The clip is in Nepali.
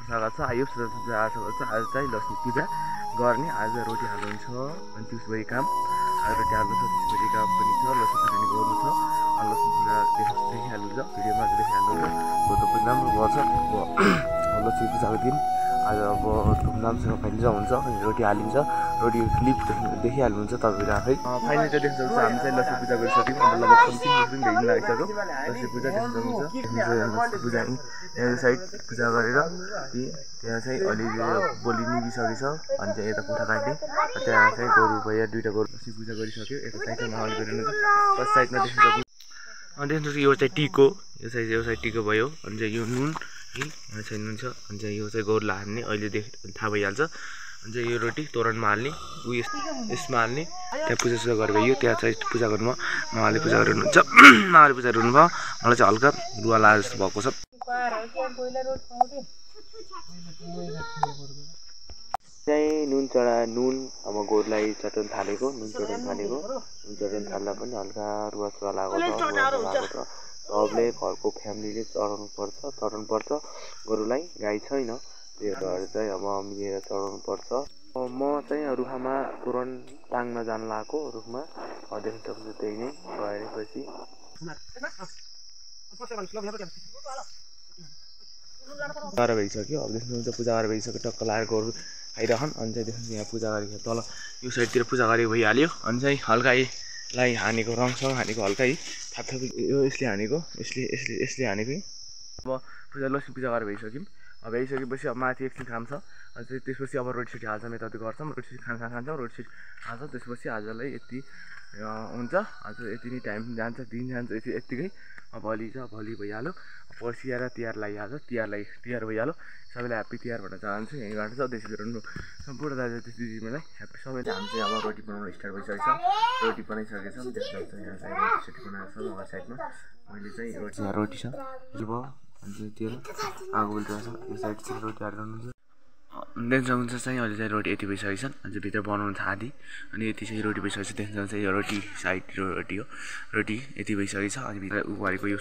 स्वागत छ। यो सरस्वती पूजा आज चाहिँ लक्ष्मी पूजा गर्ने आज रोटी हाल्नु छ अनि त्यसपछि काम आज रोटी हाल्नु छ त्यसपछि काम पनि छ लक्ष्मी पूजा पनि गर्नु छ अनि लक्ष्मी पूजा देखिहाल्नु छ भिडियोमा देखिहाल्नु छ फोटो पनि राम्रो भन्छ लक्ष्मी पूजाको दिन आज अब धुमधामसँग फाइनल हुन्छ अनि रोटी हालिन्छ रोटी क्लिप देखिहाल्नुहुन्छ तपाईँहरू आफै फाइनल चाहिँ देख्न सक्नुहुन्छ हामी चाहिँ लक्ष्मी पूजा गरिसक्यौँ अब लगभग कम्ती देखिन लागिसक्यो लक्ष्मी पूजा देख्न सक्नुहुन्छ पूजा यहाँ साइड पूजा गरेर त्यहाँ चाहिँ अलिअलि बोली निभिसकेछ अनि चाहिँ यता कोठा काट्ने त्यहाँ चाहिँ गोरु भैया दुईवटा गोरु लक्ष्मी पूजा गरिसक्यो यता साइडमा माहौल गरिनुहुन्छ फर्स्ट साइडमा देख्न सक्नुहुन्छ अनि देख्नु यो चाहिँ टीको यो साइड टीको भयो अनि चाहिँ यो नुन यहाँ चाहिँ नुन छ अनि चाहिँ यो चाहिँ गोरुलाई हाल्ने अहिले थाहा भइहाल्छ अनि चाहिँ यो रोटी तोरणमा हाल्ने उयो यसमा हाल्ने त्यहाँ पूजा गरेर यो त्यहाँ चाहिँ पूजा गर्नुभयो माले पूजा गर्नुहुन्छ माले पूजा गर्नुभयो मलाई चाहिँ हल्का रुवा लागे जस्तो भएको छ चाहिँ नुन अब गोरुलाई चटाउन थालेको नुन चटाउन थाल्दा पनि हल्का रुवा लागेको छ सबले घरको फ्यामिलीले चढाउनु पर्छ गोरुलाई गाई छैन त्यही भएर चाहिँ अब मिलेर चढाउनु पर्छ म चाहिँ रुखमा तोरण टाङ्न जान लागेको रुखमा देख्न सक्छु त्यही नै गएपछि गरेर भइसक्यो अब देख्नुहुन्छ पूजा गरेर भइसक्यो टक्क लाएर गोरु खाइरहन् अनि चाहिँ देख्नुहुन्छ यहाँ पूजा गरेको तल यो साइडतिर पूजा गरेको भइहाल्यो अनि चाहिँ हल्का लाई हानेको रङसँग हानेको हल्का थाप यो यसले हानेको यसले हानेको अब पूजा लक्ष्मी पूजा गरेर भइसक्यौँ अब भइसकेपछि अब माथि एकछिन काम छ अनि चाहिँ त्यसपछि अब रोटी हाल्छौँ यताउति गर्छौँ रोटी खान्छौँ रोटी हाल्छौँ त्यसपछि आजलाई यति हुन्छ आज यति नै टाइम जान्छ दिन जान्छ यतिकै भोलि भइहाल्यो पर्सि आएर तिहार लागिहाल्छ तिहार भइहाल्यो सबैलाई ह्याप्पी तिहार भन्न चाहन्छु यहीँबाट चाहिँ देश बिराउनु सम्पूर्ण दाजु दिदीबहिनीलाई ह्याप्पी सबैले हामी चाहिँ अब रोटी बनाउनु स्टार्ट भइसकेको छ रोटी बनाइसकेको छौँ त्यसमा चाहिँ यहाँ चाहिँ रोटी बनाएको छ अगाडि साइडमा मैले चाहिँ रोटी छ भयो अनि चाहिँ तेल आगो उल्टिरहेको छ यो साइडतिर रोटी हालिरहनुहुन्छ देख्न सक्नुहुन्छ चाहिँ अहिले चाहिँ रोटी यति भइसकेको छ अनि चाहिँ भित्र बनाउनु छ आदि अनि यति चाहिँ रोटी भइसकेको छ देख्न सक्नुहुन्छ यो रोटी साइड रोटी हो रोटी यति भइसकेको छ अनि भित्र उबालेको यो